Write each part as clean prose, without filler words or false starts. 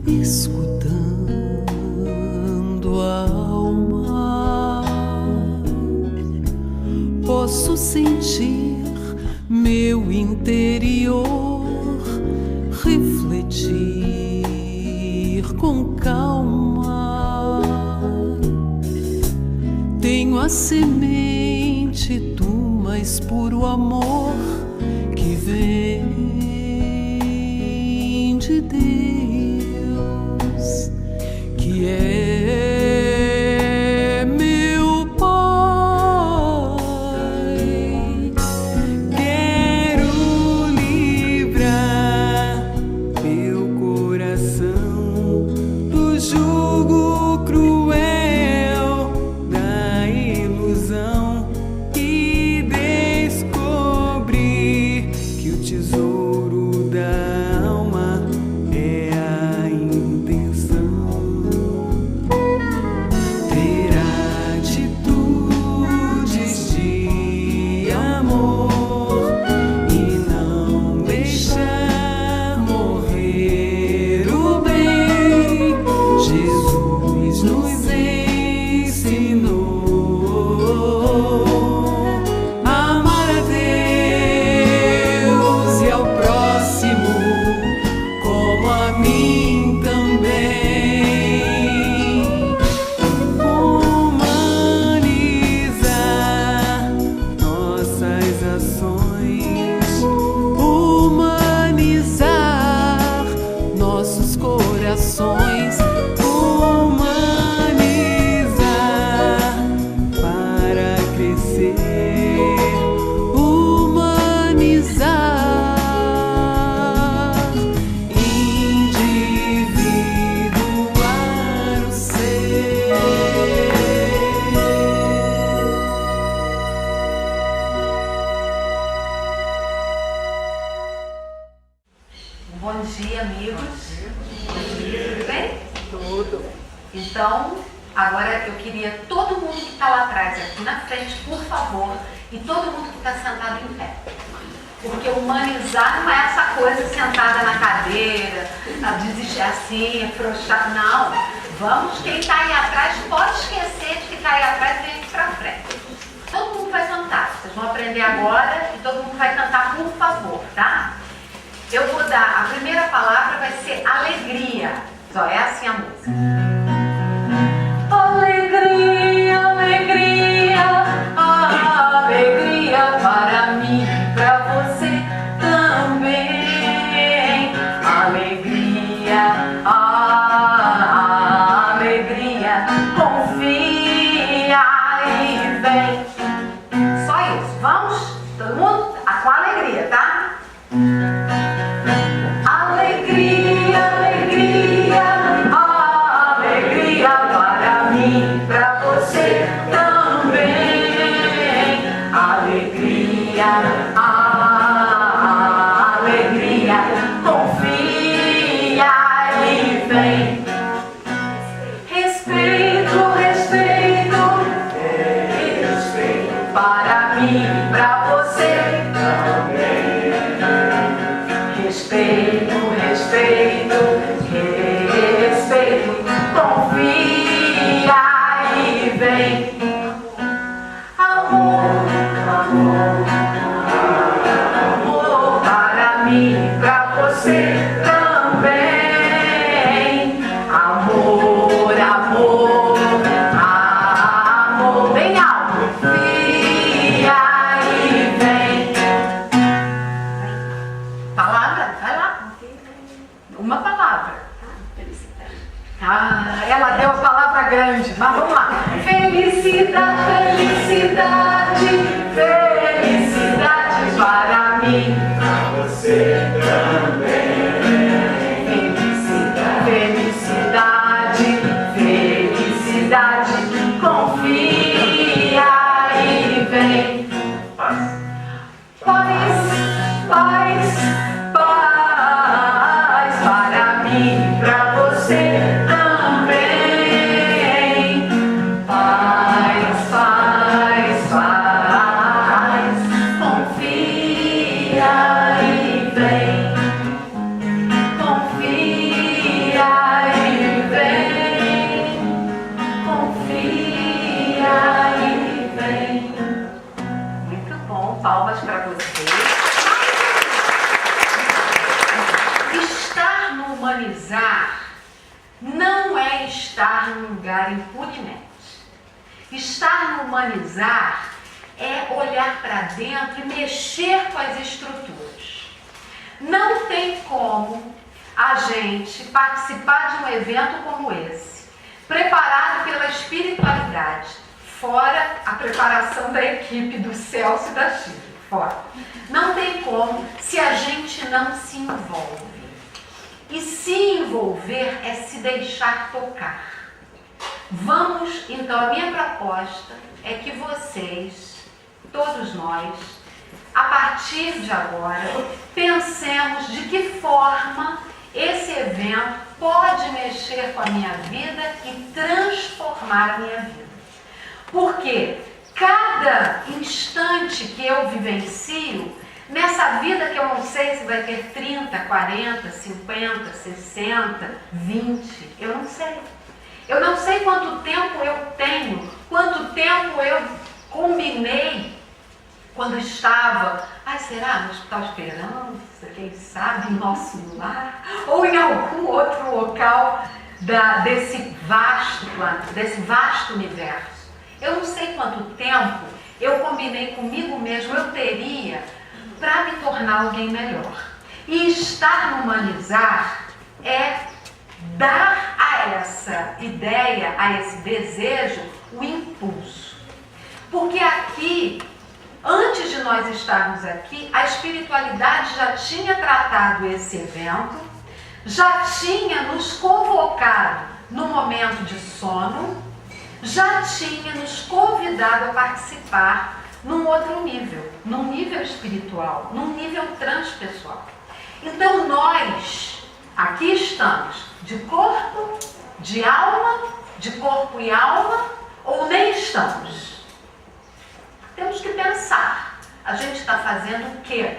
escutando a alma, posso sentir meu interior refletir com calma. Tenho a semente do mais puro amor que vem de Deus, que é meu Pai. Quero livrar meu coração do jugo cruel da ilusão e descobrir que o tesouro da alma é a intenção. Ter atitudes de amor e não deixar morrer o bem. Jesus nos ensinou a amar a Deus e ao próximo como a mim também. Humanizar nossas ações, humanizar nossos corações, humanizar para crescer, humanizar, individuar o ser. Bom dia, amigos. Tudo bem? Tudo. Então, agora eu queria todo mundo que está lá atrás, aqui na frente, por favor, e todo mundo que está sentado em pé. Porque humanizar não é essa coisa sentada na cadeira, desistir assim, afrouxar. Não. Vamos, quem está aí atrás pode esquecer de ficar aí atrás e vem aqui para frente. Todo mundo vai cantar. Vocês vão aprender agora e todo mundo vai cantar, por favor, tá? Eu vou dar, a primeira palavra vai ser alegria. Só é assim a música. Alegria, alegria, alegria para mim, para você também. Alegria, alegria, confia e vem. Só isso, vamos? Todo mundo? Com alegria, tá? Alegria, alegria, alegria para mim, para você também. Alegria, alegria, confia e vem. Respeito, respeito, respeito para mim, para você também. Respeito, respeito, respeito, confia e vem. Amor, amor, amor para mim, para você também. Amor, amor, amor, bem alto, confia e vem. Palavra? Vai lá. Uma palavra. Ela deu a palavra grande, mas vamos lá. Felicidade, felicidade, felicidade para mim, para você também. Felicidade, felicidade, felicidade, confia e vem. Paz, paz, paz para mim, para você também. Paz, paz, paz, confia e vem. humanizar não é estar num lugar impunemente. Estar no humanizar é olhar para dentro e mexer com as estruturas. Não tem como a gente participar de um evento como esse, preparado pela espiritualidade, fora a preparação da equipe do Celso e da Chile, fora. Não tem como se a gente não se envolve. E se envolver é se deixar tocar. Vamos, então, a minha proposta é que vocês, todos nós, a partir de agora, pensemos de que forma esse evento pode mexer com a minha vida e transformar a minha vida. Porque cada instante que eu vivencio, nessa vida que eu não sei se vai ter 30, 40, 50, 60, 20, eu não sei. Eu não sei quanto tempo eu tenho, quanto tempo eu combinei quando estava, será no hospital esperando, quem sabe, em nosso lar, ou em algum outro local desse vasto planeta, desse vasto universo. Eu não sei quanto tempo eu combinei comigo mesmo, eu teria para me tornar alguém melhor. E estar no humanizar é dar a essa ideia, a esse desejo, o impulso. Porque aqui, antes de nós estarmos aqui, a espiritualidade já tinha tratado esse evento, já tinha nos convocado no momento de sono, já tinha nos convidado a participar num outro nível, num nível espiritual, num nível transpessoal. Então nós aqui estamos de corpo, de alma, de corpo e alma, ou nem estamos? Temos que pensar, a gente está fazendo o quê?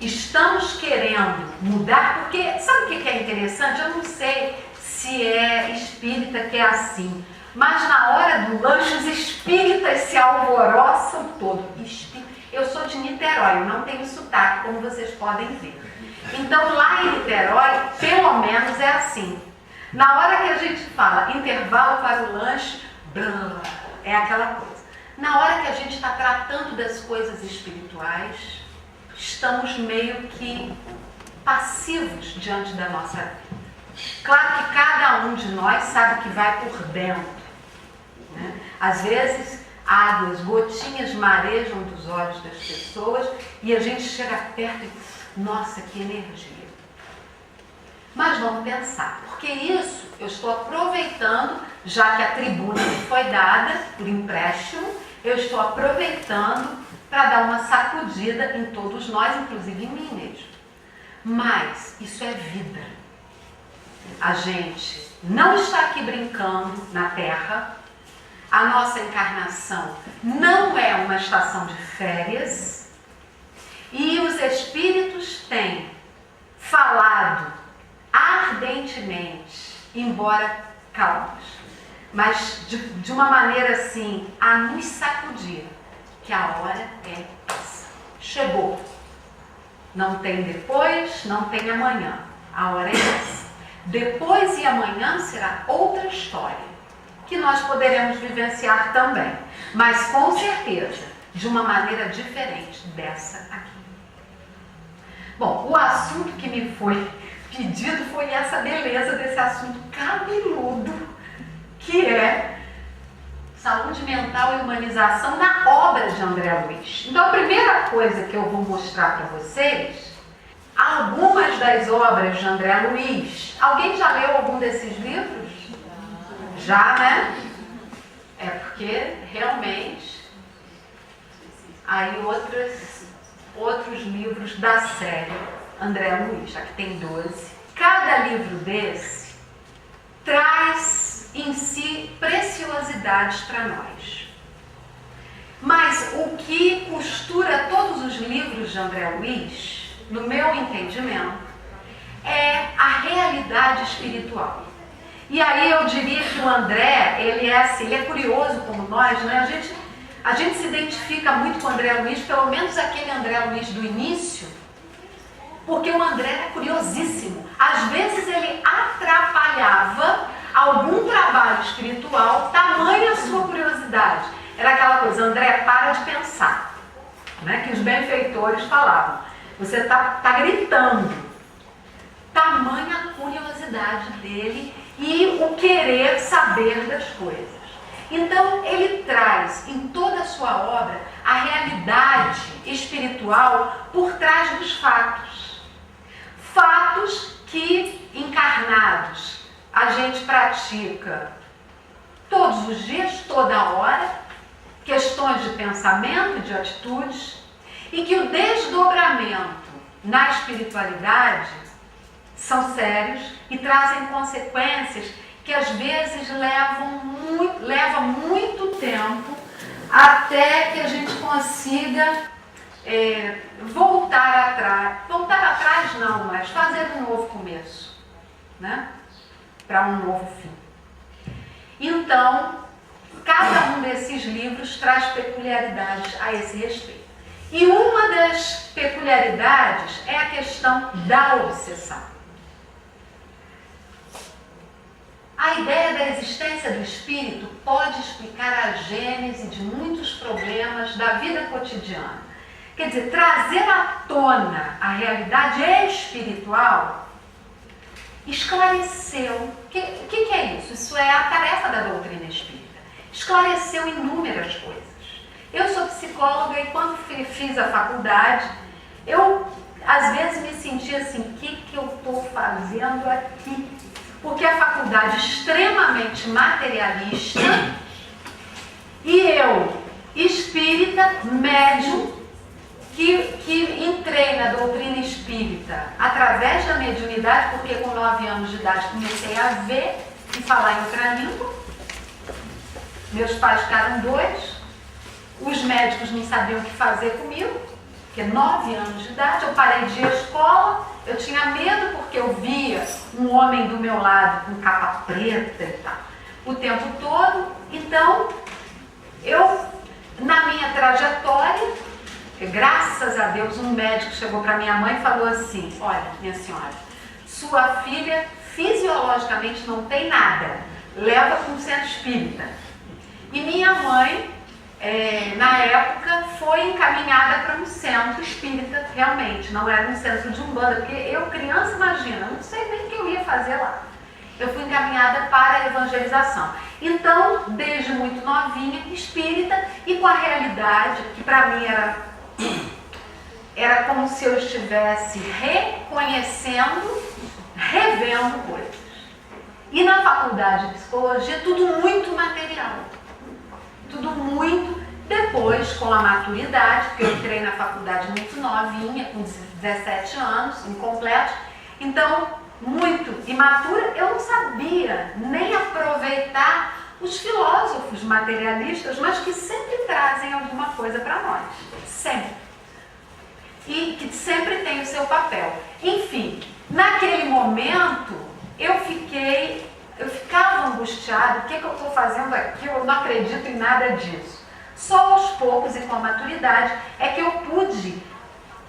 Estamos querendo mudar, porque sabe o que é interessante? Eu não sei se é espírita que é assim, mas na hora do lanche os espíritas se alvoroçam todo. Eu sou de Niterói, eu não tenho sotaque, como vocês podem ver. Então lá em Niterói, pelo menos é assim. Na hora que a gente fala intervalo para o lanche, é aquela coisa. Na hora que a gente está tratando das coisas espirituais, estamos meio que passivos diante da nossa vida. Claro que cada um de nós sabe que vai por dentro, né? Às vezes, águas, gotinhas marejam dos olhos das pessoas e a gente chega perto e diz, nossa, que energia. Mas vamos pensar, porque isso eu estou aproveitando, já que a tribuna me foi dada por empréstimo, eu estou aproveitando para dar uma sacudida em todos nós, inclusive em mim mesmo. Mas isso é vida. A gente não está aqui brincando na Terra. A nossa encarnação não é uma estação de férias. E os espíritos têm falado ardentemente, embora calmos, mas de uma maneira assim, a nos sacudir, que a hora é essa. Chegou. Não tem depois, não tem amanhã. A hora é essa. Depois e amanhã será outra história, que nós poderemos vivenciar também, mas com certeza de uma maneira diferente dessa aqui. Bom, o assunto que me foi pedido foi essa beleza desse assunto cabeludo, que é saúde mental e humanização na obra de André Luiz. Então a primeira coisa que eu vou mostrar para vocês, algumas das obras de André Luiz. Alguém já leu algum desses livros? Já, né? É porque realmente aí outros livros da série André Luiz, aqui tem 12. Cada livro desse traz em si preciosidades para nós. Mas o que costura todos os livros de André Luiz, no meu entendimento, é a realidade espiritual. E aí eu diria que o André, ele é assim, ele é curioso como nós, né? A gente se identifica muito com o André Luiz, pelo menos aquele André Luiz do início, porque o André era curiosíssimo. Às vezes ele atrapalhava algum trabalho espiritual, tamanha a sua curiosidade. Era aquela coisa, André, para de pensar, né? Que os benfeitores falavam. Você está gritando. Tamanha a curiosidade dele e o querer saber das coisas. Então, ele traz em toda a sua obra a realidade espiritual por trás dos fatos. Fatos que, encarnados, a gente pratica todos os dias, toda hora, questões de pensamento, de atitudes, e que o desdobramento na espiritualidade são sérios e trazem consequências que às vezes leva muito tempo até que a gente consiga voltar atrás. Voltar atrás não, mas fazer um novo começo, né? Para um novo fim. Então, cada um desses livros traz peculiaridades a esse respeito. E uma das peculiaridades é a questão da obsessão. A ideia da existência do espírito pode explicar a gênese de muitos problemas da vida cotidiana. Quer dizer, trazer à tona a realidade espiritual esclareceu. O que é isso? Isso é a tarefa da doutrina espírita. Esclareceu inúmeras coisas. Eu sou psicóloga e quando fiz a faculdade, eu às vezes me sentia assim, o que eu estou fazendo aqui? Porque a faculdade é extremamente materialista e eu, espírita, médium, que entrei na doutrina espírita através da mediunidade, porque com 9 anos de idade comecei a ver e falar em outra língua. Meus pais ficaram doidos, os médicos não sabiam o que fazer comigo, porque 9 anos de idade, eu parei de ir à escola, eu tinha medo porque eu via um homem do meu lado com capa preta e tal, o tempo todo. Então, eu, na minha trajetória, graças a Deus, um médico chegou para minha mãe e falou assim, olha, minha senhora, sua filha fisiologicamente não tem nada, leva para um centro espírita. E minha mãe, na época, foi encaminhada para um centro espírita, realmente, não era um centro de umbanda, porque eu, criança, imagina, não sei nem o que eu ia fazer lá. Eu fui encaminhada para a evangelização. Então, desde muito novinha, espírita, e com a realidade, que para mim era como se eu estivesse reconhecendo, revendo coisas. E na faculdade de psicologia, tudo muito material. Tudo muito. Depois, com a maturidade, porque eu entrei na faculdade muito novinha, com 17 anos, incompleto, então, muito imatura, eu não sabia nem aproveitar os filósofos materialistas, mas que sempre trazem alguma coisa para nós, sempre. E que sempre tem o seu papel. Enfim, naquele momento, eu ficava angustiada, o que eu estou fazendo aqui? Eu não acredito em nada disso. Só aos poucos e com a maturidade é que eu pude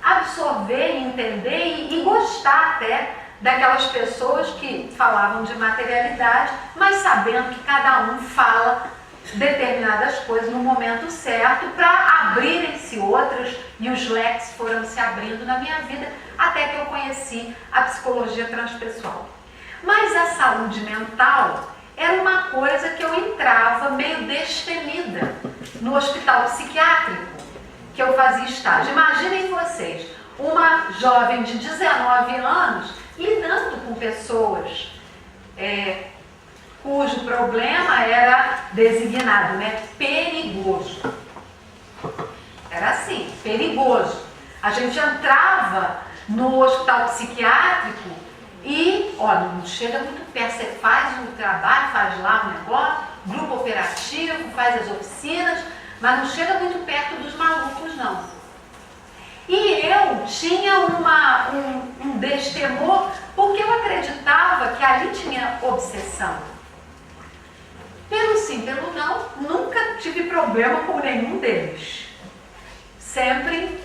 absorver, entender e gostar até daquelas pessoas que falavam de materialidade, mas sabendo que cada um fala determinadas coisas no momento certo para abrirem-se outras, e os leques foram se abrindo na minha vida até que eu conheci a psicologia transpessoal. Mas a saúde mental era uma coisa que eu entrava meio destemida no hospital psiquiátrico que eu fazia estágio. Imaginem vocês, uma jovem de 19 anos lidando com pessoas cujo problema era designado, né? Perigoso. Era assim, perigoso. A gente entrava no hospital psiquiátrico e, olha, não chega muito perto, você faz o trabalho, faz lá o negócio, grupo operativo, faz as oficinas, mas não chega muito perto dos malucos, não. E eu tinha um destemor, porque eu acreditava que ali tinha obsessão. Pelo sim, pelo não, nunca tive problema com nenhum deles. Sempre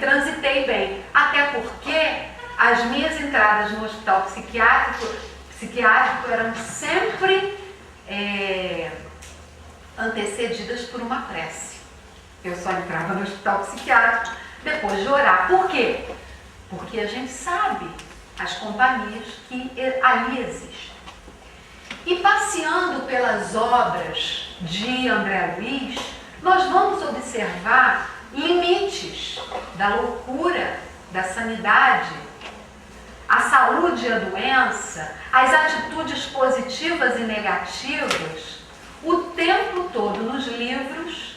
transitei bem. Até porque as minhas entradas no hospital psiquiátrico eram sempre antecedidas por uma prece. Eu só entrava no hospital psiquiátrico depois de orar. Por quê? Porque a gente sabe as companhias que ali existem. E passeando pelas obras de André Luiz, nós vamos observar limites da loucura, da sanidade, a saúde e a doença, as atitudes positivas e negativas, o tempo todo nos livros,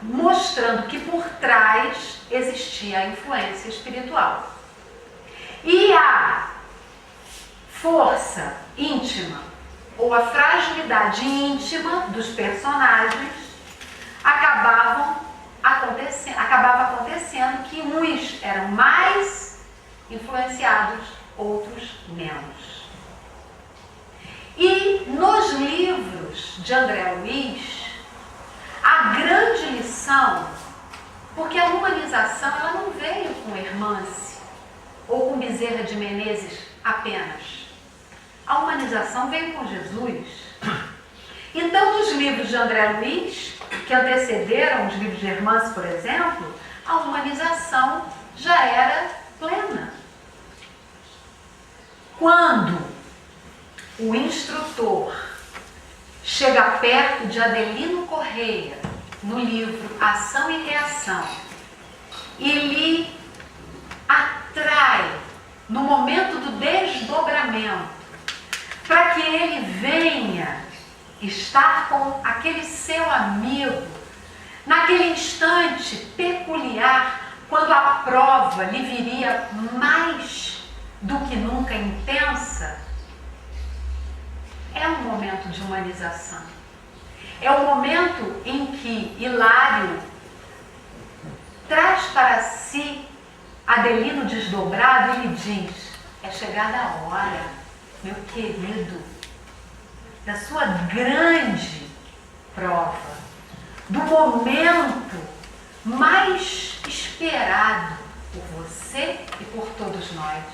mostrando que por trás existia a influência espiritual. E a força íntima ou a fragilidade íntima dos personagens acabava acontecendo que uns eram mais influenciados, outros menos. E nos livros de André Luiz, a grande lição, porque a humanização ela não veio com Hermance ou com Bezerra de Menezes apenas. A humanização veio com Jesus. Então, nos livros de André Luiz, que antecederam os livros de Hermance, por exemplo, a humanização já era plena. Quando o instrutor chega perto de Adelino Correia, no livro Ação e Reação, e lhe atrai no momento do desdobramento, para que ele venha estar com aquele seu amigo, naquele instante peculiar, quando a prova lhe viria mais do que nunca intensa, é um momento de humanização. É o momento em que Hilário traz para si Adelino desdobrado e lhe diz: é chegada a hora, meu querido, da sua grande prova, do momento mais esperado por você e por todos nós.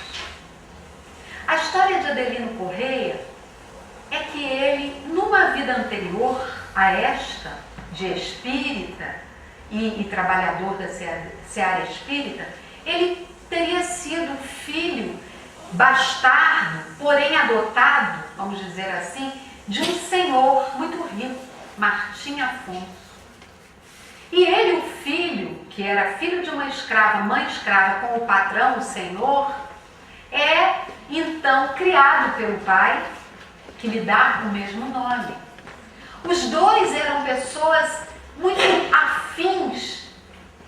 A história de Adelino Correia é que ele, numa vida anterior a esta, de espírita e trabalhador da seara espírita, ele teria sido filho bastardo, porém adotado, vamos dizer assim, de um senhor muito rico, Martim Afonso. E ele, o filho, que era filho de uma escrava, mãe escrava, com o patrão, o senhor, é então criado pelo pai, que lhe dá o mesmo nome. Os dois eram pessoas muito afins,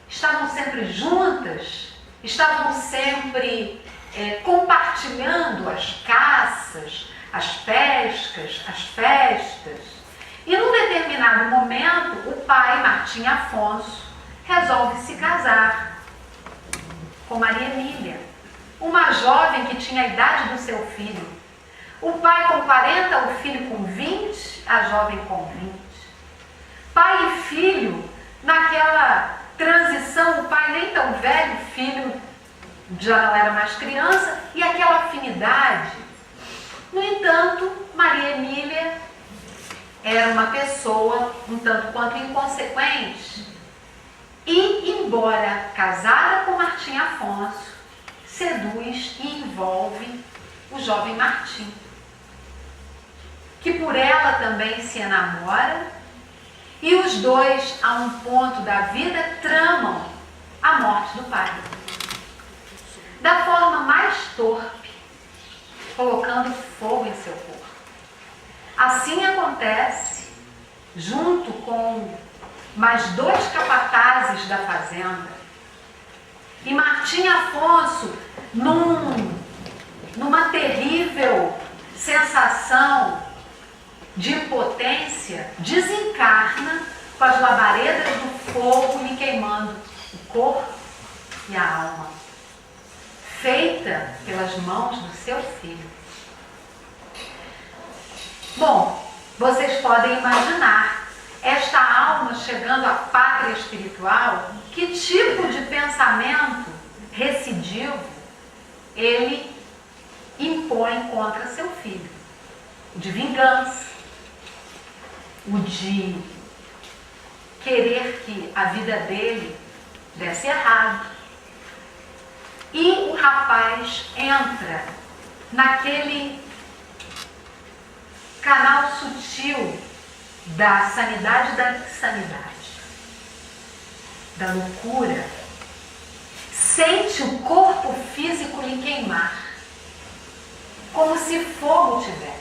estavam sempre juntas, estavam sempre compartilhando as caças, as pescas, as festas. E num determinado momento, o pai, Martim Afonso, resolve se casar com Maria Emília, uma jovem que tinha a idade do seu filho. O pai com 40, o filho com 20, a jovem com 20. Pai e filho, naquela transição, o pai nem tão velho, o filho já não era mais criança, e aquela afinidade. No entanto, Maria Emília era uma pessoa um tanto quanto inconsequente e, embora casada com Martim Afonso, seduz e envolve o jovem Martim, que por ela também se enamora, e os dois, a um ponto da vida, tramam a morte do pai. Da forma mais torpe, colocando fogo em seu corpo. Assim acontece, junto com mais 2 capatazes da fazenda, e Martim Afonso, numa terrível sensação de impotência, desencarna com as labaredas do fogo lhe queimando o corpo e a alma, feita pelas mãos do seu filho. Bom, vocês podem imaginar esta alma chegando à pátria espiritual que tipo de pensamento recidivo ele impõe contra seu filho. O de vingança, o de querer que a vida dele desse errado. E o rapaz entra naquele canal sutil da sanidade e da insanidade, da loucura. Sente o corpo físico lhe queimar, como se fogo tivesse.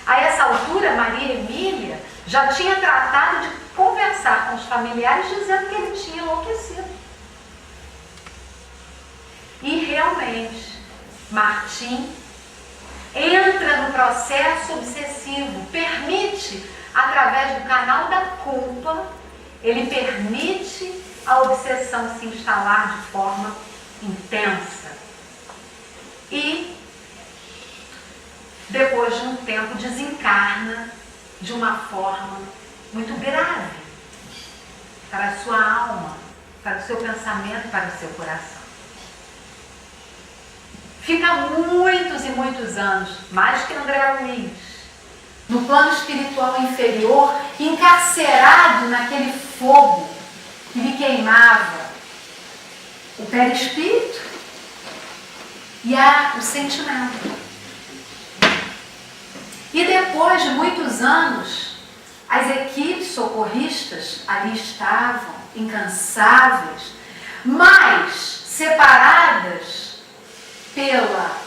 A essa altura, Maria Emília já tinha tratado de conversar com os familiares dizendo que ele tinha enlouquecido. E realmente, Martim entra no processo obsessivo, permite, através do canal da culpa, ele permite a obsessão se instalar de forma intensa. E, depois de um tempo, desencarna de uma forma muito grave para a sua alma, para o seu pensamento, para o seu coração. Fica muitos e muitos anos, mais que André Luiz, no plano espiritual inferior, encarcerado naquele fogo que lhe queimava o perispírito e o sentimento. E depois de muitos anos, as equipes socorristas ali estavam, incansáveis, mas separadas pela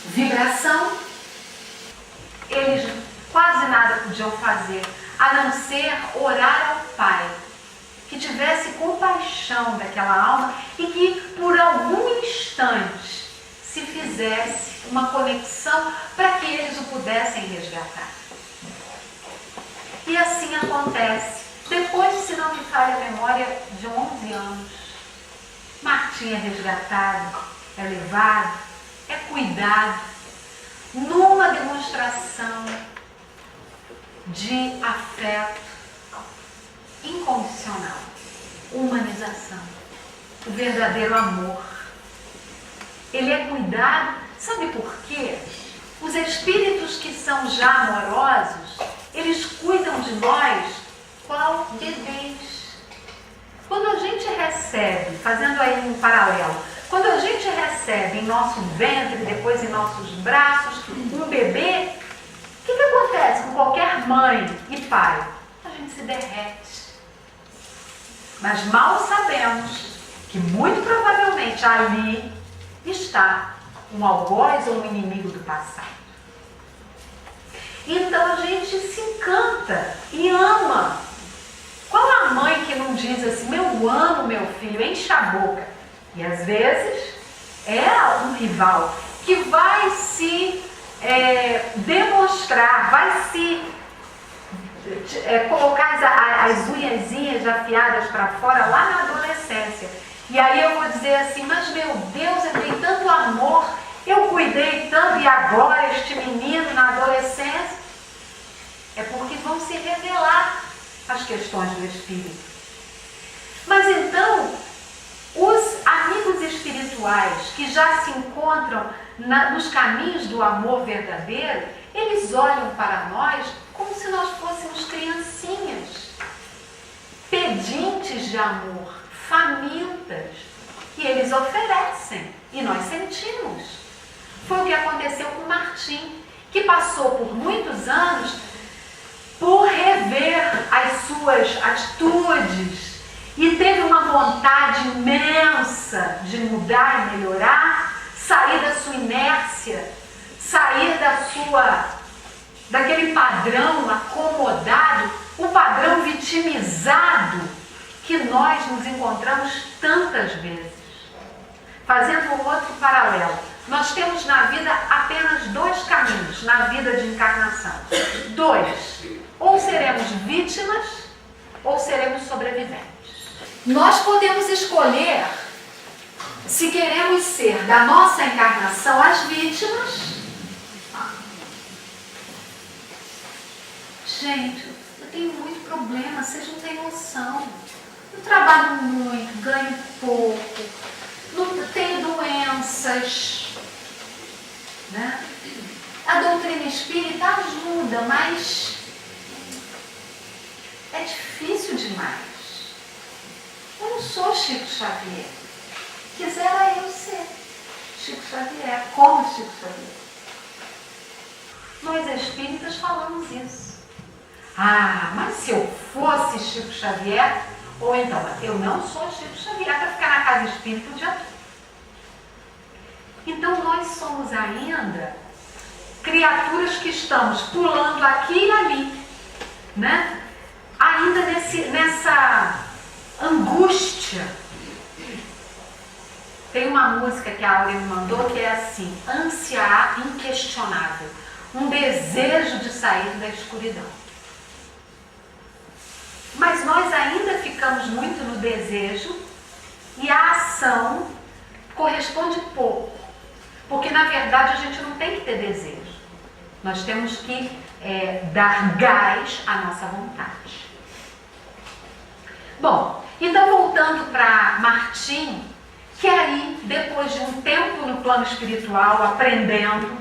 vibração. Eles quase nada podiam fazer, a não ser orar ao Pai, que tivesse compaixão daquela alma e que por algum instante se fizesse uma conexão para que eles o pudessem resgatar. E assim acontece. Depois, se não me falha a memória, de 11 anos, Martim é resgatado, é levado, é cuidado, numa demonstração de afeto incondicional, humanização, o verdadeiro amor. Ele é cuidado, sabe por quê? Os espíritos que são já amorosos, eles cuidam de nós qual bebês. Quando a gente recebe, fazendo aí um paralelo, quando a gente recebe em nosso ventre, depois em nossos braços, um bebê, o que acontece com qualquer mãe e pai? A gente se derrete. Mas mal sabemos que muito provavelmente ali está um algoz ou um inimigo do passado. Então a gente se encanta e ama. Qual a mãe que não diz assim, eu amo meu filho, enche a boca? E às vezes é um rival que vai se demonstrar, vai se colocar as unhazinhas afiadas para fora lá na adolescência. E aí eu vou dizer assim, mas meu Deus, eu dei tanto amor, eu cuidei tanto e agora este menino na adolescência? É porque vão se revelar as questões do espírito. Mas então, os amigos espirituais que já se encontram nos caminhos do amor verdadeiro, eles olham para nós como se nós fôssemos criancinhas, pedintes de amor, famintas, e eles oferecem, e nós sentimos. Foi o que aconteceu com Martim, que passou por muitos anos por rever as suas atitudes e teve uma vontade imensa de mudar e melhorar, sair da sua inércia, sair daquele padrão acomodado, o padrão vitimizado que nós nos encontramos tantas vezes. Fazendo um outro paralelo, nós temos na vida apenas 2 caminhos, na vida de encarnação. 2. Ou seremos vítimas, ou seremos sobreviventes. Nós podemos escolher se queremos ser da nossa encarnação as vítimas. Gente, eu tenho muito problema, vocês não têm noção. eu trabalho muito, ganho pouco, não tenho doenças, né? A doutrina espírita ajuda, mas é difícil demais. Eu não sou Chico Xavier. Quisera eu ser Chico Xavier, como Chico Xavier. Nós espíritas falamos isso. Ah, mas se eu fosse Chico Xavier, ou então, eu não sou Chico Xavier para ficar na casa espírita o dia todo. Então nós somos ainda criaturas que estamos pulando aqui e ali, né? Ainda nessa angústia. Tem uma música que a Áurea me mandou que é assim: ânsia inquestionável, um desejo de sair da escuridão. Mas nós ainda ficamos muito no desejo e a ação corresponde pouco, porque na verdade a gente não tem que ter desejo, nós temos que dar gás à nossa vontade. Bom, então voltando para Martim, que aí, depois de um tempo no plano espiritual, aprendendo,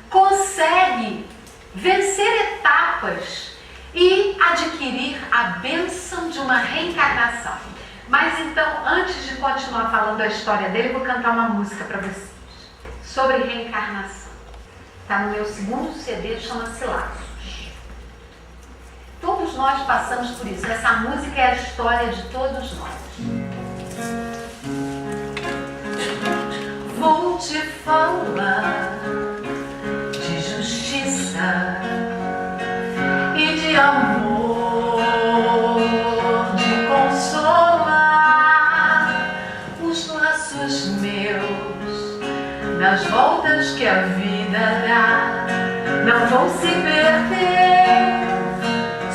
consegue vencer etapas e adquirir a bênção de uma reencarnação. Mas então, antes de continuar falando a história dele, eu vou cantar uma música para vocês sobre reencarnação. Está no meu segundo CD, chama-se Laços. Todos nós passamos por isso. Essa música é a história de todos nós. Vou te falar de justiça e de amor, de consolar os laços meus nas voltas que a vida dá. Não vão se perder,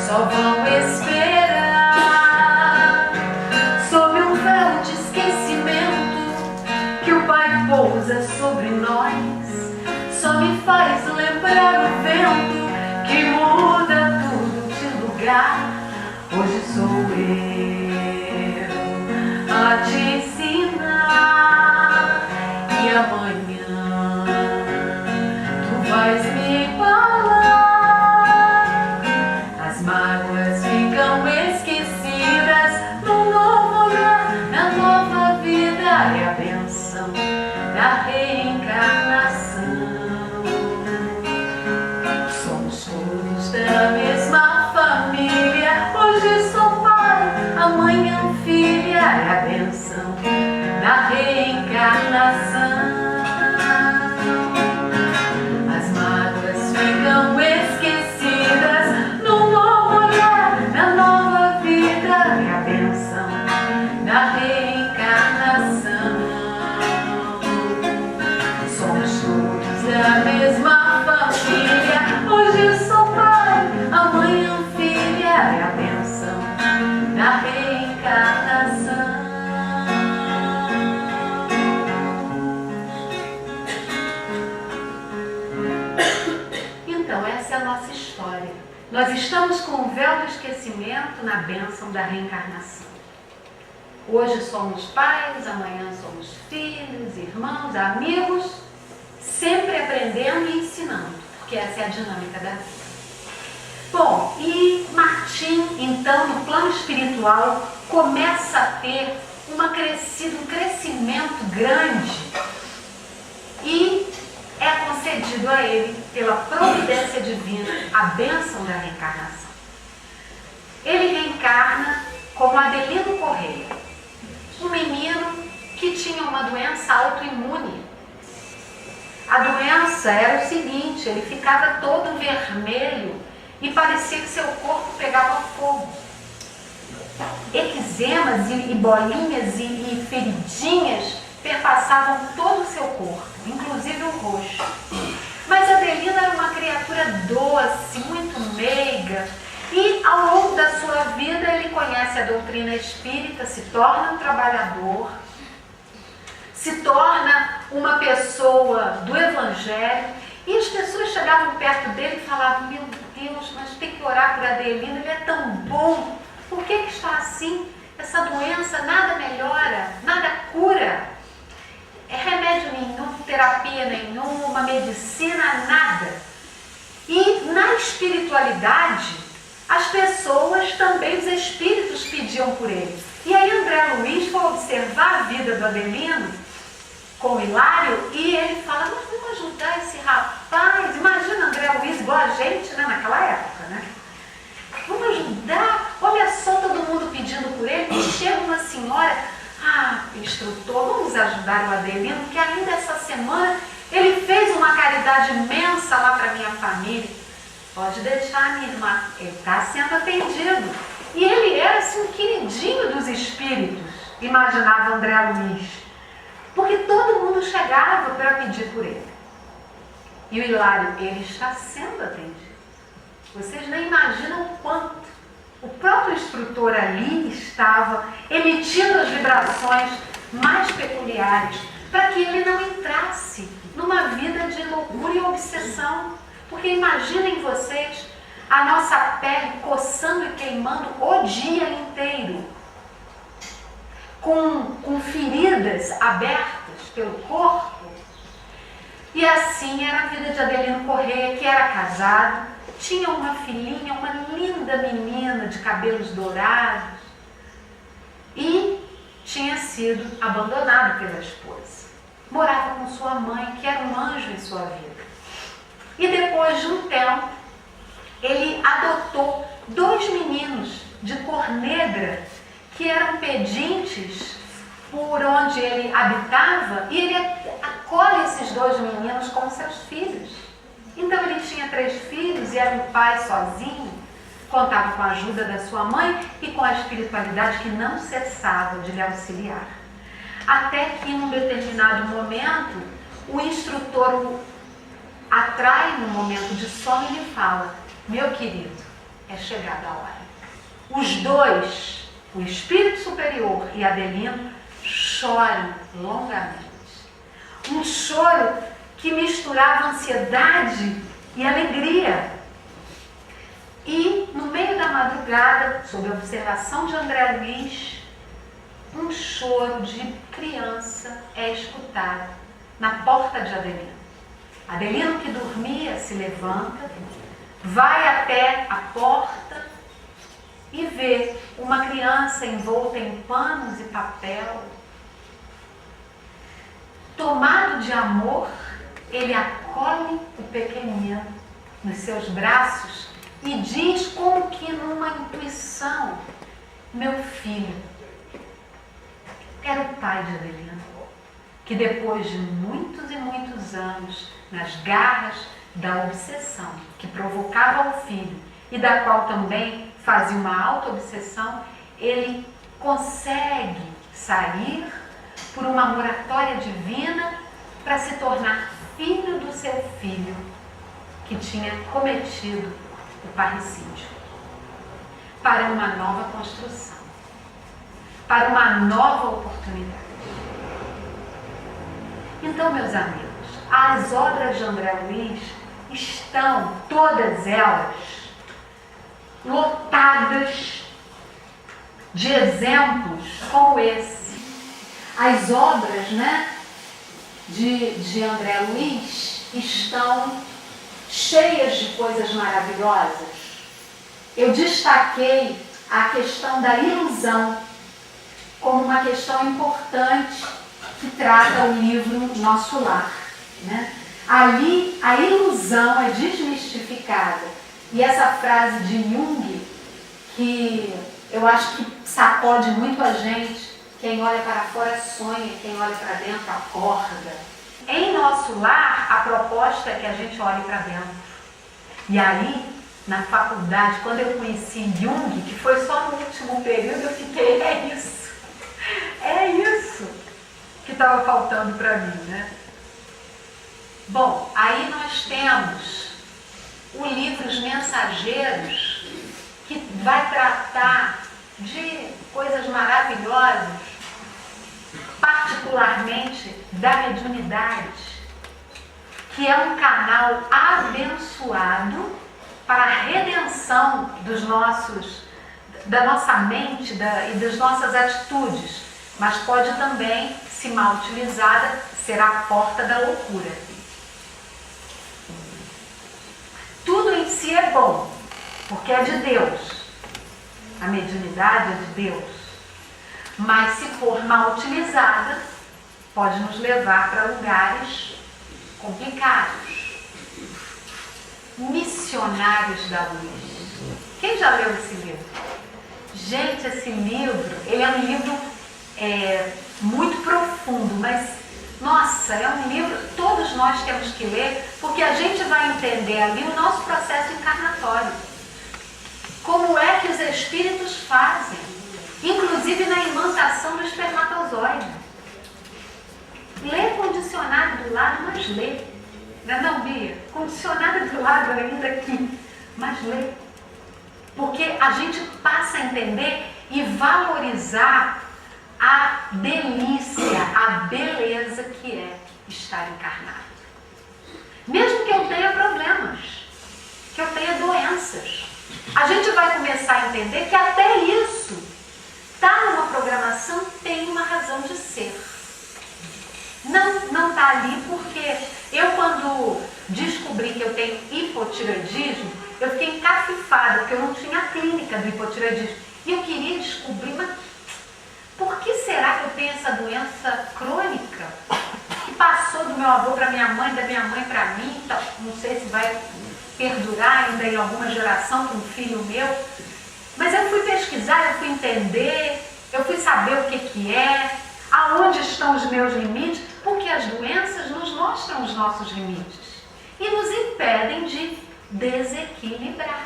só vão esperar sob um véu de esquecimento que o Pai pousa sobre nós. Só me faz lembrar o vento que muda tudo de lugar. Hoje sou eu a te ensinar e amanhã tu vais me falar. As mágoas ficam esquecidas no novo olhar, na nova vida e a bênção da reencarnação. Somos todos da mesma família. Hoje sou pai, amanhã filha. É a bênção da reencarnação. As mágoas ficam esquecidas no novo olhar, na nova vida. É a bênção da reencarnação. Somos todos da mesma família. Hoje sou pai, amanhã filha. É a bênção da reencarnação. Então, essa é a nossa história. Nós estamos com o véu do esquecimento na bênção da reencarnação. Hoje somos pais, amanhã somos filhos, irmãos, amigos, sempre aprendendo e ensinando, porque essa é a dinâmica da vida. Bom, e Martim, então, no plano espiritual, começa a ter um crescimento grande e é concedido a ele, pela providência divina, a bênção da reencarnação. Ele reencarna como Adelino Correia, um menino que tinha uma doença autoimune. A doença era o seguinte: ele ficava todo vermelho e parecia que seu corpo pegava fogo. Eczemas e bolinhas e feridinhas perpassavam todo o seu corpo, inclusive o rosto. Mas Adelino era uma criatura doce, muito meiga, e ao longo da sua vida ele conhece a doutrina espírita, se torna um trabalhador, se torna uma pessoa do Evangelho, e as pessoas chegavam perto dele e falavam: meu Deus, mas tem que orar por Adelino, ele é tão bom, por que está assim? essa doença nada melhora, nada cura. É remédio nenhum, terapia nenhuma, medicina, nada. E na espiritualidade, as pessoas também, os espíritos pediam por ele. E aí André Luiz foi observar a vida do Adelino com o Hilário e ele fala, mas vamos ajudar esse rapaz. Imagina André Luiz igual a gente, né, naquela época, né? Vamos ajudar, olha só todo mundo pedindo por ele. E chega uma senhora, instrutor, vamos ajudar o Adelino, que ainda essa semana ele fez uma caridade imensa lá para minha família. Pode deixar, minha irmã, ele está sendo atendido. E ele era assim um queridinho dos espíritos, imaginava André Luiz. Porque todo mundo chegava para pedir por ele. E o Hilário, ele está sendo atendido. Vocês nem imaginam o quanto. O próprio instrutor ali estava emitindo as vibrações mais peculiares para que ele não entrasse numa vida de loucura e obsessão. Porque imaginem vocês a nossa pele coçando e queimando o dia inteiro, com feridas abertas pelo corpo. E assim era a vida de Adelino Corrêa, que era casado, tinha uma filhinha, uma linda menina de cabelos dourados e tinha sido abandonado pela esposa. Morava com sua mãe, que era um anjo em sua vida. E depois de um tempo, ele adotou 2 meninos de cor negra que eram pedintes por onde ele habitava e ele acolhe esses 2 meninos como seus filhos. Então ele tinha 3 filhos e era um pai sozinho, contava com a ajuda da sua mãe e com a espiritualidade que não cessava de lhe auxiliar. Até que em um determinado momento, o instrutor o atrai no momento de sono e lhe fala, meu querido, é chegada a hora. Os 2, o espírito superior e Adelino, choram longamente. Um choro que misturava ansiedade e alegria. E no meio da madrugada, sob a observação de André Luiz, um choro de criança é escutado na porta de Adelino. Adelino, que dormia, se levanta, vai até a porta e vê uma criança envolta em panos e papel. Tomado de amor, ele acolhe o pequenino nos seus braços e diz como que numa intuição, meu filho, era o pai de Adelino, que depois de muitos e muitos anos, nas garras da obsessão que provocava ao filho e da qual também fazia uma auto-obsessão, ele consegue sair por uma moratória divina para se tornar filho do seu filho que tinha cometido o parricídio, para uma nova construção, para uma nova oportunidade. Então, meus amigos, as obras de André Luiz estão, todas elas, lotadas de exemplos como esse. As obras, de André Luiz estão cheias de coisas maravilhosas. Eu destaquei a questão da ilusão como uma questão importante que trata o livro Nosso Lar. Ali a ilusão é desmistificada. E essa frase de Jung, que eu acho que sacode muito a gente, quem olha para fora sonha, quem olha para dentro acorda. Em Nosso Lar, a proposta é que a gente olhe para dentro. E aí, na faculdade, quando eu conheci Jung, que foi só no último período, eu fiquei, é isso que estava faltando para mim, Bom, aí nós temos o livro Os Mensageiros, que vai tratar de coisas maravilhosas, particularmente da mediunidade, que é um canal abençoado para a redenção dos nossos da nossa mente e das nossas atitudes, mas pode também, se mal utilizada, ser a porta da loucura. Tudo em si é bom, porque é de Deus. A mediunidade é de Deus. Mas se for mal utilizada, pode nos levar para lugares complicados. Missionários da Luz. Quem já leu esse livro? Gente, esse livro, ele é um livro muito profundo, mas, nossa, é um livro, todos nós temos que ler, porque a gente vai entender ali o nosso processo encarnatório. Como é que os espíritos fazem, inclusive na imantação do espermatozoide. Lê com o dicionário do lado, mas lê. Não, Bia? Com o dicionário do lado ainda aqui, mas lê. Porque a gente passa a entender e valorizar a delícia, a beleza que é estar encarnado. Mesmo que eu tenha problemas, que eu tenha doenças, a gente vai começar a entender que até isso está numa programação, tem uma razão de ser. Não está ali porque eu, quando descobri que eu tenho hipotireoidismo, eu fiquei encafifada, porque eu não tinha a clínica do hipotireoidismo. E eu queria descobrir, mas por que será que eu tenho essa doença crônica? Que passou do meu avô para minha mãe, da minha mãe para mim, então, não sei se vai perdurar ainda em alguma geração com um filho meu. Mas eu fui pesquisar, eu fui entender, eu fui saber o que é, aonde estão os meus limites, porque as doenças nos mostram os nossos limites e nos impedem de desequilibrar.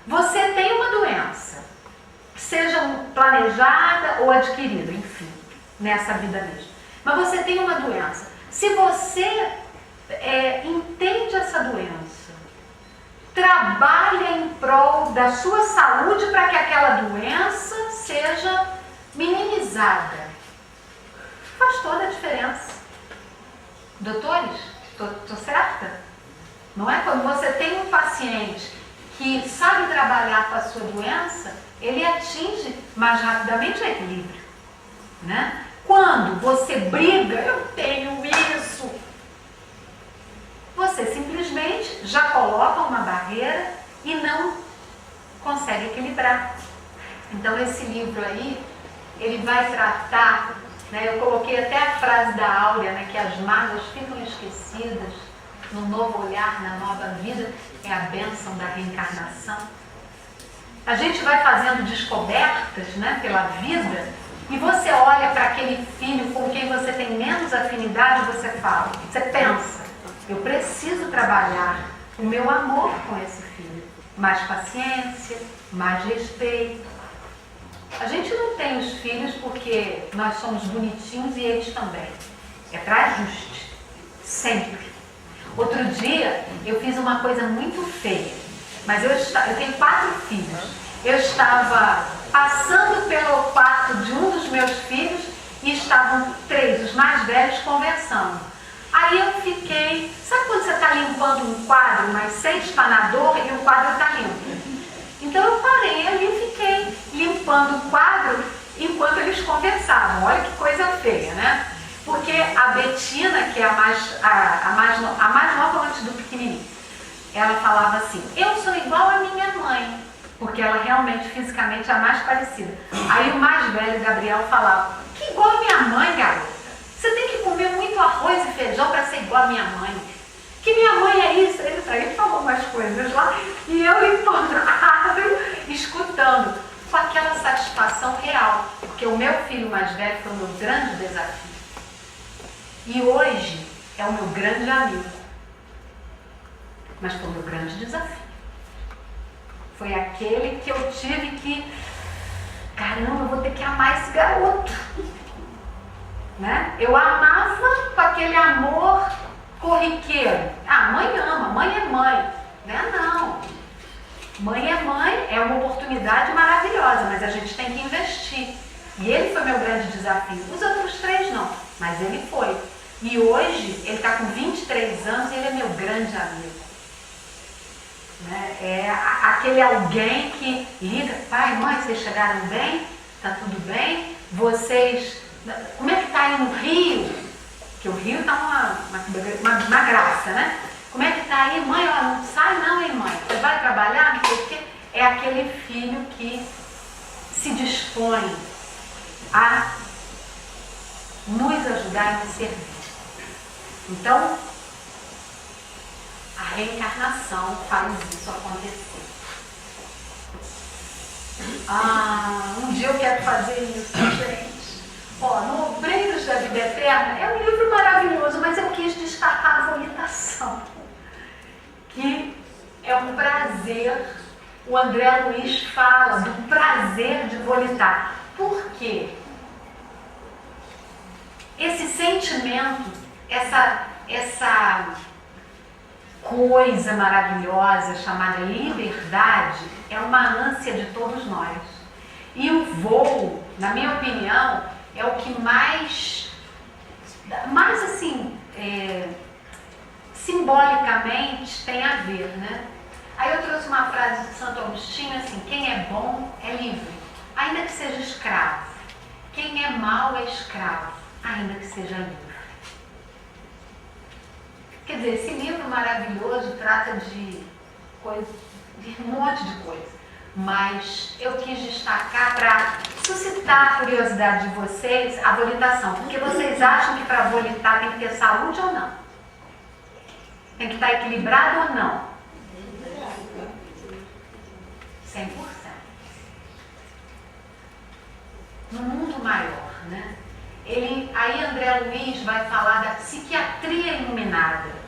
Você tem uma doença, seja planejada ou adquirida, enfim, nessa vida mesmo. Mas você tem uma doença. Se você entende essa doença, trabalha em prol da sua saúde para que aquela doença seja minimizada, faz toda a diferença. Doutores, estou certa? Não é? Quando você tem um paciente que sabe trabalhar com a sua doença, ele atinge mais rapidamente o equilíbrio, né? Quando você briga, eu tenho isso, você simplesmente já coloca uma barreira e não consegue equilibrar. Então esse livro aí, ele vai tratar, né, eu coloquei até a frase da Áurea, né, que as mágoas ficam esquecidas no novo olhar, na nova vida, é a bênção da reencarnação. A gente vai fazendo descobertas, né, pela vida, e você olha para aquele filho com quem você tem menos afinidade, você fala, você pensa, eu preciso trabalhar o meu amor com esse filho. Mais paciência, mais respeito. A gente não tem os filhos porque nós somos bonitinhos e eles também. É para ajuste. Sempre. Outro dia, eu fiz uma coisa muito feia. Mas eu tenho 4 filhos. Eu estava passando pelo quarto de um dos meus filhos e estavam 3, os mais velhos, conversando. Aí eu fiquei... Sabe quando você está limpando um quadro, mas sem espanador e o quadro está limpo? Então eu parei ali e fiquei limpando o quadro enquanto eles conversavam. Olha que coisa feia, né? Porque a Betina, que é a mais nova antes do pequenininho, ela falava assim, eu sou igual a minha mãe, porque ela realmente fisicamente é a mais parecida. Aí o mais velho, Gabriel, falava, que igual a minha mãe, garota? Você tem que comer muito arroz e feijão para ser igual a minha mãe. Que minha mãe é isso. Ele falou umas coisas lá e eu limpando a árvore, escutando, com aquela satisfação real. Porque o meu filho mais velho foi o meu grande desafio. E hoje é o meu grande amigo. Mas foi o meu grande desafio. Foi aquele que eu tive que... Caramba, eu vou ter que amar esse garoto. Né? Eu amava com aquele amor corriqueiro. Ah, mãe ama, mãe é mãe. Né? Não. Mãe é uma oportunidade maravilhosa, mas a gente tem que investir. E ele foi meu grande desafio. Os outros 3 não, mas ele foi. E hoje ele está com 23 anos e ele é meu grande amigo. Né? É aquele alguém que liga, pai, mãe, vocês chegaram bem? Tá tudo bem? Vocês, como é que tá aí no Rio? Que o Rio tá uma graça, né? Como é que tá aí, mãe? Ó, não sai não, hein, mãe? Você vai trabalhar? Não sei o quê. É aquele filho que se dispõe a nos ajudar e nos servir. Então, a reencarnação faz isso acontecer. Um dia eu quero fazer isso, gente. Ó, no Obreiros da Vida Eterna é um livro maravilhoso, mas eu quis destacar a volitação, que é um prazer. O André Luiz fala do prazer de volitar. Por quê? Esse sentimento, essa coisa maravilhosa chamada liberdade é uma ânsia de todos nós. E o voo, na minha opinião, é o que mais assim, simbolicamente tem a ver, né? Aí eu trouxe uma frase de Santo Agostinho assim: quem é bom é livre, ainda que seja escravo. Quem é mau é escravo, ainda que seja livre. Quer dizer, esse livro maravilhoso trata de um monte de coisa, mas eu quis destacar para suscitar a curiosidade de vocês a volitação, porque vocês acham que para volitar tem que ter saúde ou não? Tem que estar equilibrado ou não? 100%. No mundo maior, né? Aí André Luiz vai falar da psiquiatria iluminada.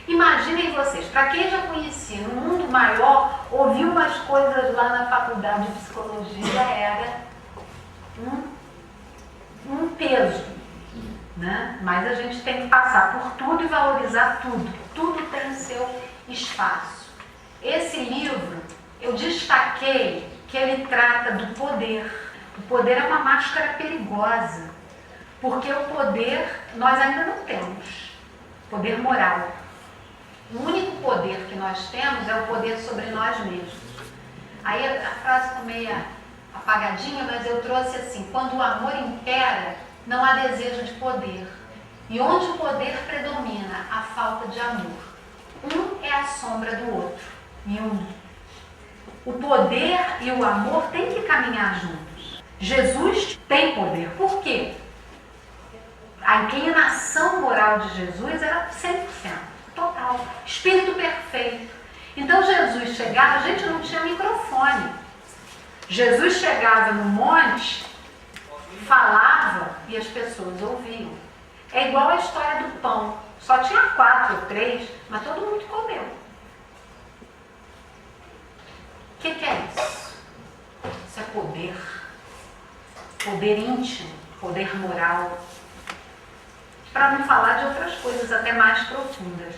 Imaginem vocês, para quem já conhecia no mundo maior, ouvir umas coisas lá na faculdade de psicologia era um peso, né? Mas a gente tem que passar por tudo e valorizar tudo. Tudo tem o seu espaço. Esse livro, eu destaquei que ele trata do poder. O poder é uma máscara perigosa, porque o poder nós ainda não temos. Poder moral. O único poder que nós temos é o poder sobre nós mesmos. Aí a frase ficou meio apagadinha, mas eu trouxe assim: quando o amor impera, não há desejo de poder. E onde o poder predomina, a falta de amor. Um é a sombra do outro. E o poder e o amor têm que caminhar juntos. Jesus tem poder. Por quê? A inclinação moral de Jesus era 100%. Total. Espírito perfeito. Então Jesus chegava, a gente não tinha microfone. Jesus chegava no monte, falava e as pessoas ouviam. É igual a história do pão. Só tinha 4 ou 3, mas todo mundo comeu. O que é isso? Isso é poder. Poder íntimo, poder moral. Para não falar de outras coisas até mais profundas.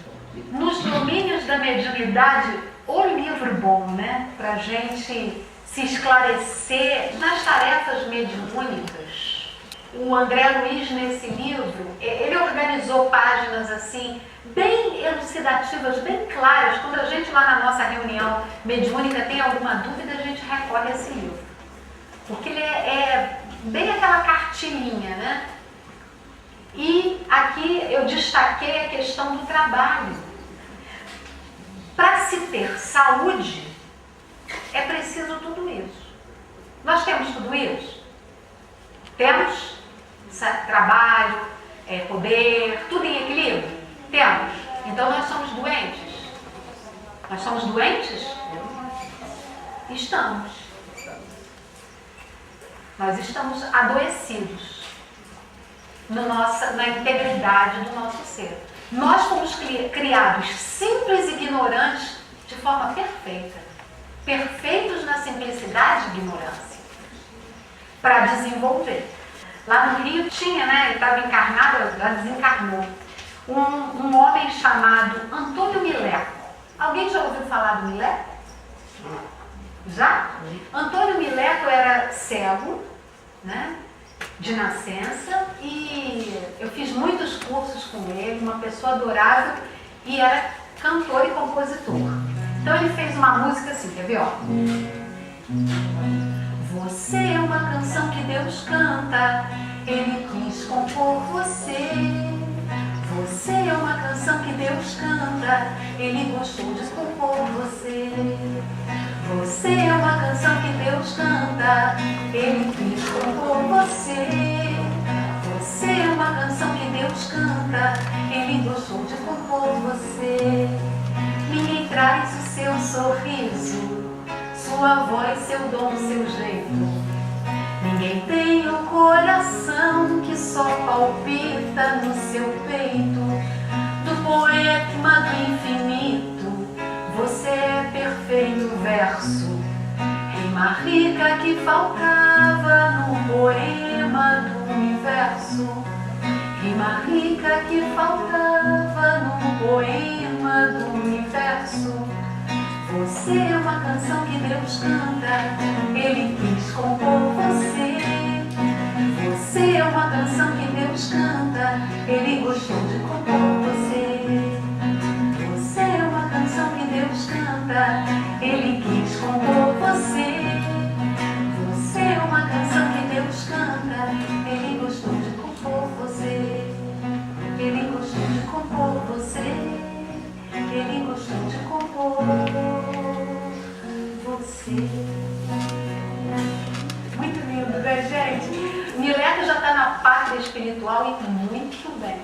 Nos domínios da mediunidade, o livro bom, né? Para a gente se esclarecer nas tarefas mediúnicas. O André Luiz, nesse livro, ele organizou páginas assim, bem elucidativas, bem claras. Quando a gente lá na nossa reunião mediúnica tem alguma dúvida, a gente recorre a esse livro. Porque ele é bem aquela cartilhinha, né? E aqui eu destaquei a questão do trabalho. Para se ter saúde, é preciso tudo isso. Nós temos tudo isso? Temos trabalho, poder, tudo em equilíbrio? Temos. Então nós somos doentes? Nós somos doentes? Estamos. Nós estamos adoecidos na integridade do nosso ser. Nós fomos criados simples e ignorantes de forma perfeita. Perfeitos na simplicidade e ignorância. Para desenvolver. Lá no Rio tinha, né? Ele estava encarnado, já desencarnou. Um homem chamado Antônio Mileco. Alguém já ouviu falar do Mileco? Já? Antônio Mileco era cego, né? De nascença, e eu fiz muitos cursos com ele, uma pessoa adorável, e era cantor e compositor. Então ele fez uma música assim, quer ver, ó? Você é uma canção que Deus canta, Ele quis compor você. Você é uma canção que Deus canta, Ele gostou de compor você. Você é uma canção que Deus canta, Ele quis compor você. Você é uma canção que Deus canta, Ele gostou de compor você. Ninguém traz o seu sorriso, sua voz, seu dom, seu jeito. Ninguém tem o coração que só palpita no seu peito. Do poema do infinito, você é perfeito verso. Rima rica que faltava no poema do universo. Rima rica que faltava no poema do universo. Você é uma canção que Deus canta, Ele quis compor você. Você é uma canção que Deus canta, Ele gostou de compor você. Você é uma canção que Deus canta, Ele quis compor você. Você é uma canção que Deus canta, Ele gostou de compor você. Ele gostou de compor você. Ele gostou de compor você. Muito lindo, né, gente? Mileto já está na parte espiritual e muito bem.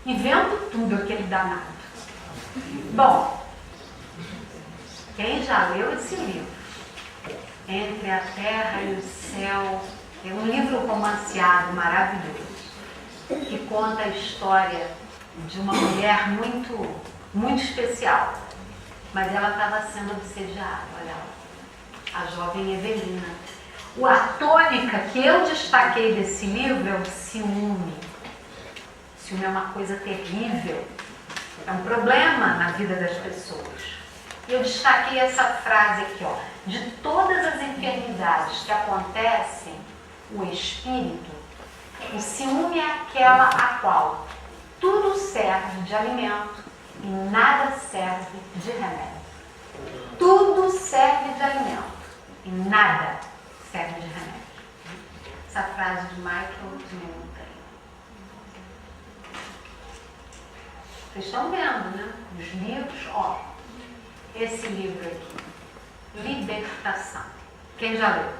E vendo tudo aquele danado. Bom, quem já leu esse livro? Entre a Terra e o Céu. É um livro romanceado maravilhoso que conta a história de uma mulher muito especial, mas ela estava sendo obsediada, olha lá, a jovem Evelina. A tônica que eu destaquei desse livro é o ciúme. O ciúme é uma coisa terrível, é um problema na vida das pessoas. E eu destaquei essa frase aqui, ó: de todas as enfermidades que acontecem o espírito, o ciúme é aquela a qual tudo serve de alimento e nada serve de remédio. Tudo serve de alimento e nada serve de remédio. Essa frase de Michael Newton. Vocês estão vendo, né? Os livros, ó. Esse livro aqui, Libertação. Quem já leu?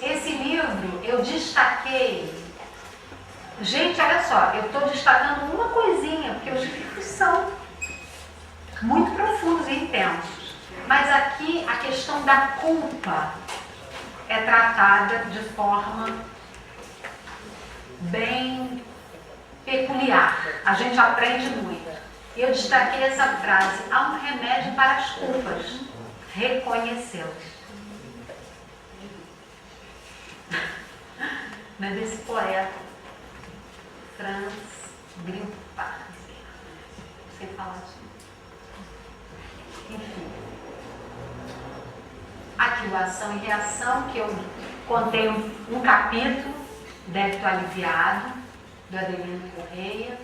Esse livro eu destaquei. Gente, olha só, eu estou destacando uma coisinha, porque os livros são muito profundos e intensos. Mas aqui a questão da culpa é tratada de forma bem peculiar. A gente aprende muito. E eu destaquei essa frase: há um remédio para as culpas, reconhecê-las. Não é desse poeta Franz Grillparzer. Não sei falar isso. Enfim. Aqui o Ação e Reação, que eu contei um capítulo, Débito Aliviado, do Adelino Correia.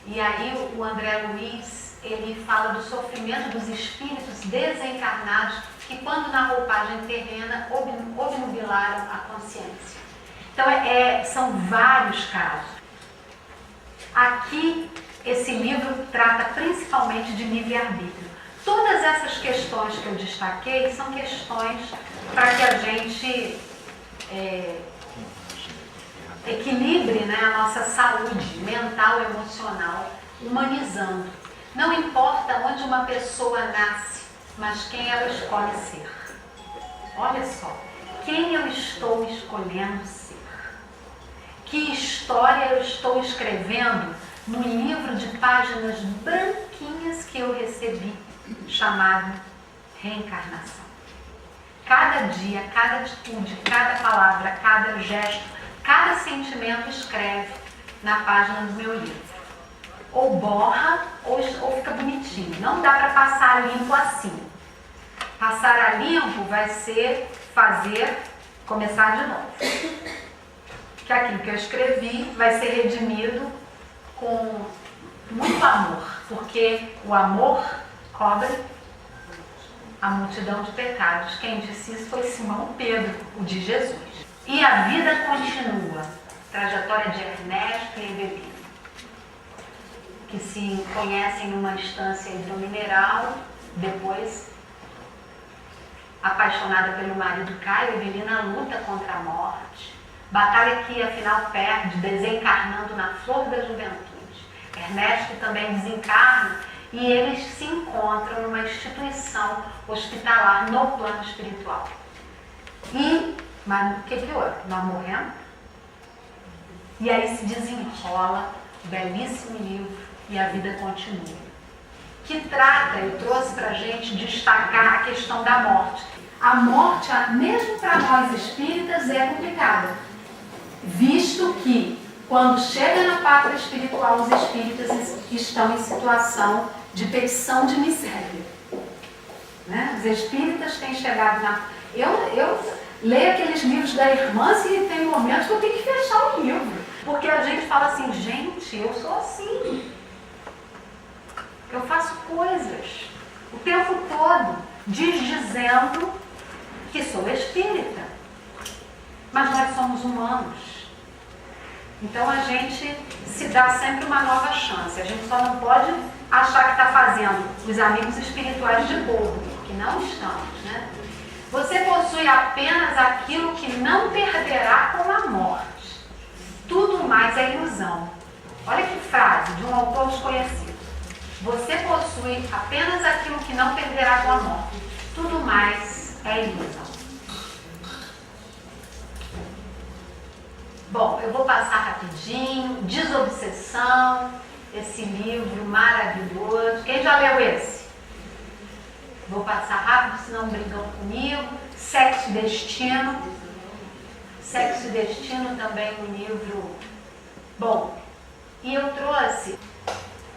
E aí o André Luiz, ele fala do sofrimento dos espíritos desencarnados que, quando na roupagem terrena, obnubilaram a consciência. Então, são vários casos. Aqui, esse livro trata principalmente de livre-arbítrio. Todas essas questões que eu destaquei são questões para que a gente equilibre, né, a nossa saúde mental e emocional, humanizando. Não importa onde uma pessoa nasce, mas quem ela escolhe ser. Olha só, quem eu estou escolhendo ser? Que história eu estou escrevendo no livro de páginas branquinhas que eu recebi, chamado Reencarnação? Cada dia, cada atitude, cada palavra, cada gesto, cada sentimento escreve na página do meu livro. Ou borra ou fica bonitinho. Não dá para passar a limpo assim. Passar a limpo vai ser começar de novo. que aquilo que eu escrevi vai ser redimido com muito amor, porque o amor cobre a multidão de pecados. Quem disse isso foi Simão Pedro, o de Jesus. E a vida continua. Trajetória de Ernesto e Evelina, que se conhecem numa instância hidromineral, depois, apaixonada pelo marido Caio, Evelina luta contra a morte, batalha que afinal perde, desencarnando na flor da juventude. Ernesto também desencarna e eles se encontram numa instituição hospitalar no plano espiritual. Mas o que pior? Nós morremos. E aí se desenrola o belíssimo livro E a Vida Continua, que trata, eu trouxe para a gente destacar a questão da morte. A morte, mesmo para nós espíritas, é complicada, visto que quando chega na pátria espiritual, os espíritas estão em situação de petição de miséria. Né? Os espíritas têm chegado na... Eu leio aqueles livros da irmã e tem momentos que eu tenho que fechar o livro. Porque a gente fala assim, gente, eu sou assim. Eu faço coisas o tempo todo, dizendo que sou espírita. Mas nós somos humanos. Então a gente se dá sempre uma nova chance. A gente só não pode achar que está fazendo os amigos espirituais de bobo, porque não estamos, né? Você possui apenas aquilo que não perderá com a morte. Tudo mais é ilusão. Olha que frase de um autor desconhecido. Você possui apenas aquilo que não perderá com a morte. Tudo mais é ilusão. Bom, eu vou passar rapidinho. Desobsessão, esse livro maravilhoso. Quem já leu esse? Vou passar rápido, senão brigam comigo. Sexo e Destino. Sexo e Destino também um livro bom. E eu trouxe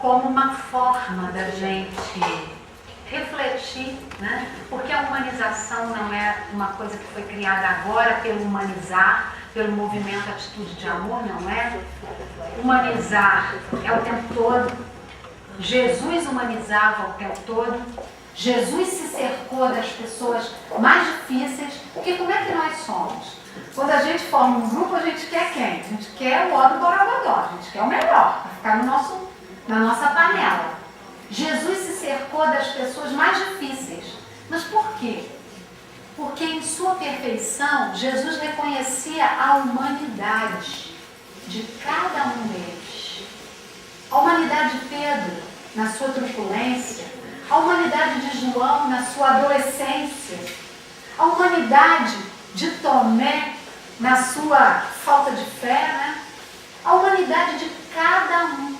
como uma forma da gente refletir, né? Porque a humanização não é uma coisa que foi criada agora pelo humanizar, pelo movimento Atitude de Amor, não é? Humanizar é o tempo todo. Jesus humanizava o tempo todo. Jesus se cercou das pessoas mais difíceis, porque como é que nós somos? Quando a gente forma um grupo, a gente quer quem? A gente quer o ó do Borogodó, a gente quer o melhor, para ficar na nossa panela. Jesus se cercou das pessoas mais difíceis. Mas por quê? Porque em sua perfeição, Jesus reconhecia a humanidade de cada um deles. A humanidade de Pedro, na sua truculência, a humanidade de João, na sua adolescência, a humanidade de Tomé, na sua falta de fé, né? A humanidade de cada um.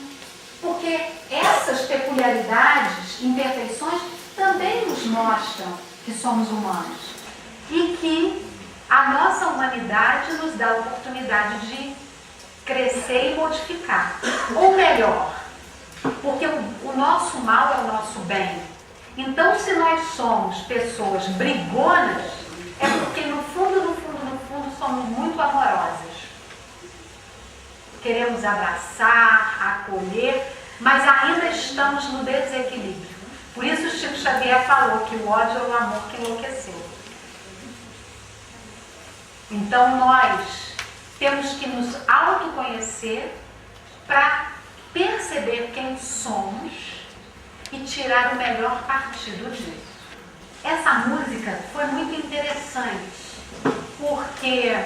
Porque essas peculiaridades, imperfeições, também nos mostram que somos humanos. E que a nossa humanidade nos dá a oportunidade de crescer e modificar. Ou melhor, porque o nosso mal é o nosso bem. Então, se nós somos pessoas brigonas, é porque no fundo, somos muito amorosas. Queremos abraçar, acolher, mas ainda estamos no desequilíbrio. Por isso Chico Xavier falou que o ódio é o amor que enlouqueceu. Então nós temos que nos autoconhecer para perceber quem somos e tirar o melhor partido disso. Essa música foi muito interessante, porque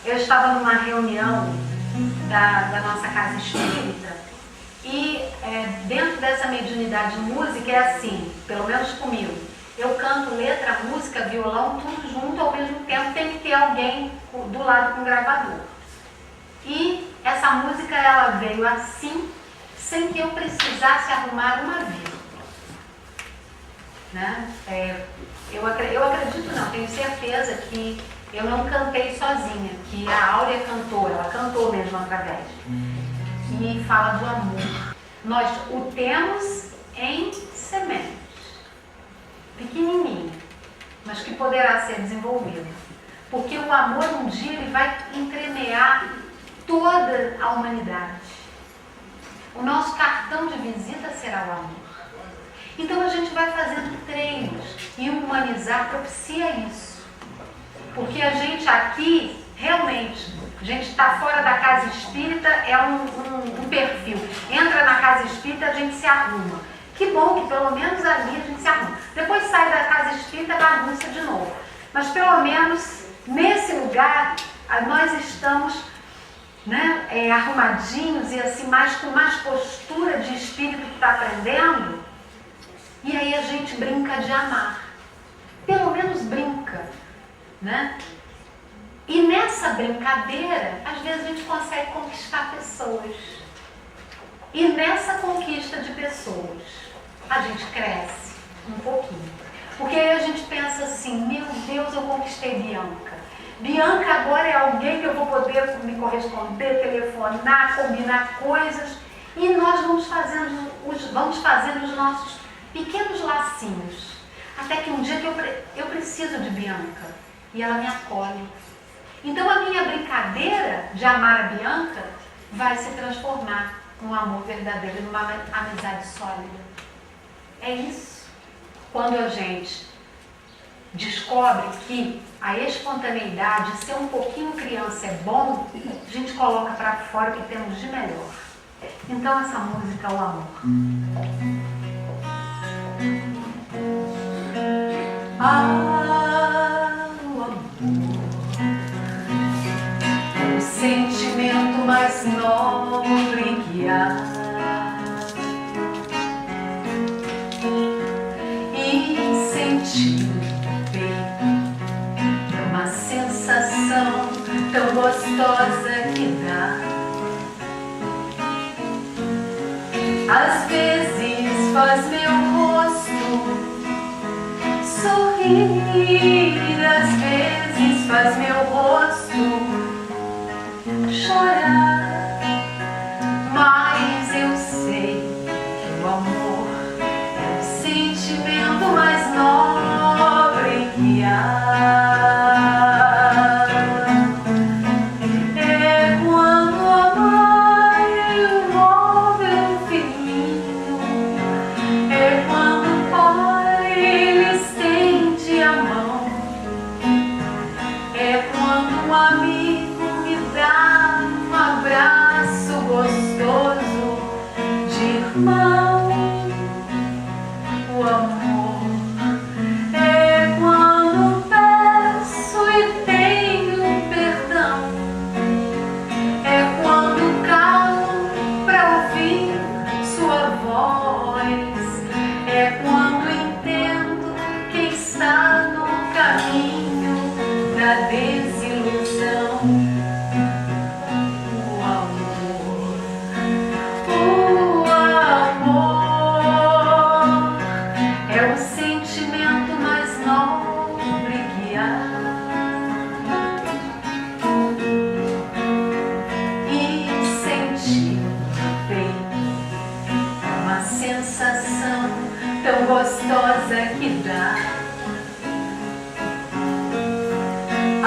eu estava numa reunião da nossa casa espírita e dentro dessa mediunidade de música é assim, pelo menos comigo, eu canto letra, música, violão, tudo junto ao mesmo tempo, tem que ter alguém do lado com o gravador. E essa música ela veio assim, sem que eu precisasse arrumar uma vírgula. Né? Eu acredito não, tenho certeza que eu não cantei sozinha, que a Áurea cantou, ela cantou mesmo através. E fala do amor. Nós o temos em sementes, pequenininho, mas que poderá ser desenvolvido. Porque o amor um dia ele vai entremear toda a humanidade. O nosso cartão de visita será o amor. Então a gente vai fazendo treinos e humanizar propicia isso. Porque a gente aqui, realmente, a gente está fora da casa espírita, é um perfil. Entra na casa espírita, a gente se arruma. Que bom que pelo menos ali a gente se arruma. Depois sai da casa espírita, bagunça de novo. Mas pelo menos nesse lugar, nós estamos, né, arrumadinhos e assim, com mais postura de espírito que está aprendendo. E aí a gente brinca de amar. Pelo menos brinca, né? E nessa brincadeira, às vezes a gente consegue conquistar pessoas. E nessa conquista de pessoas, a gente cresce um pouquinho. Porque aí a gente pensa assim, meu Deus, eu conquistei Bianca. Bianca agora é alguém que eu vou poder me corresponder, telefonar, combinar coisas. E nós vamos fazendo os nossos pequenos lacinhos. Até que um dia que eu preciso de Bianca. E ela me acolhe. Então a minha brincadeira de amar a Bianca vai se transformar num amor verdadeiro, numa amizade sólida. É isso. Quando a gente descobre que a espontaneidade, ser um pouquinho criança é bom, a gente coloca para fora o que temos de melhor. Então essa música é o amor. O amor, o sentimento mais nobre que há. E sentir no peito uma sensação tão gostosa que dá. Às vezes faz meu rosto sorrir, às vezes faz meu rosto chorar, mas eu sei que o amor é o sentimento mais nobre que há. É quando a mãe envolve um filhinho, é quando o pai lhe estende a mão, é quando um amigo me dá um abraço gostoso de irmão. O amor é quando peço e tenho perdão, é quando calo pra ouvir sua voz, é quando entendo quem está no caminho da desilusão. O amor é o sentimento mais nobre que há. E sentir no peito uma sensação tão gostosa que dá.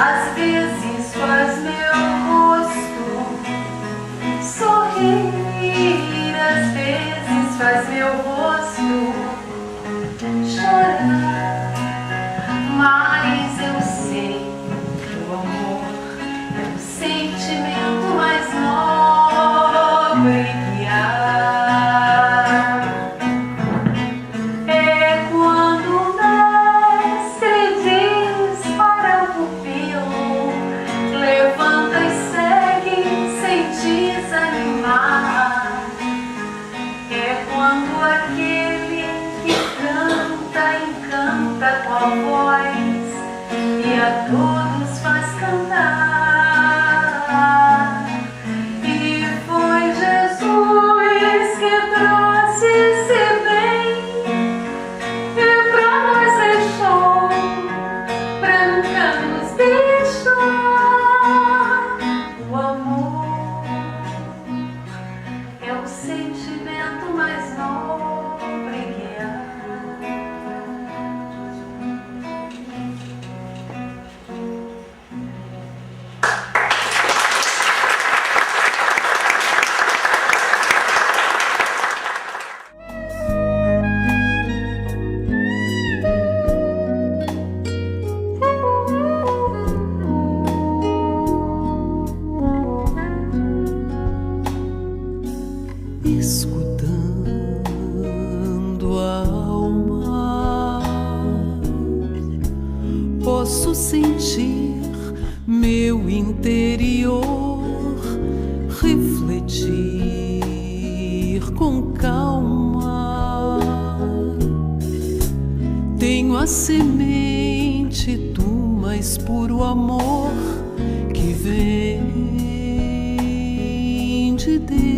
Às vezes faz meu rosto sorrir, às vezes faz meu rosto chorar, mas eu sei que o amor é o sentimento mais nobre que há. É quando o mestre diz para o pupilo, levanta e segue sem desanimar. É quando aquele que canta, encanta com a voz e a todos faz cantar. semente do mais puro amor que vem de Deus.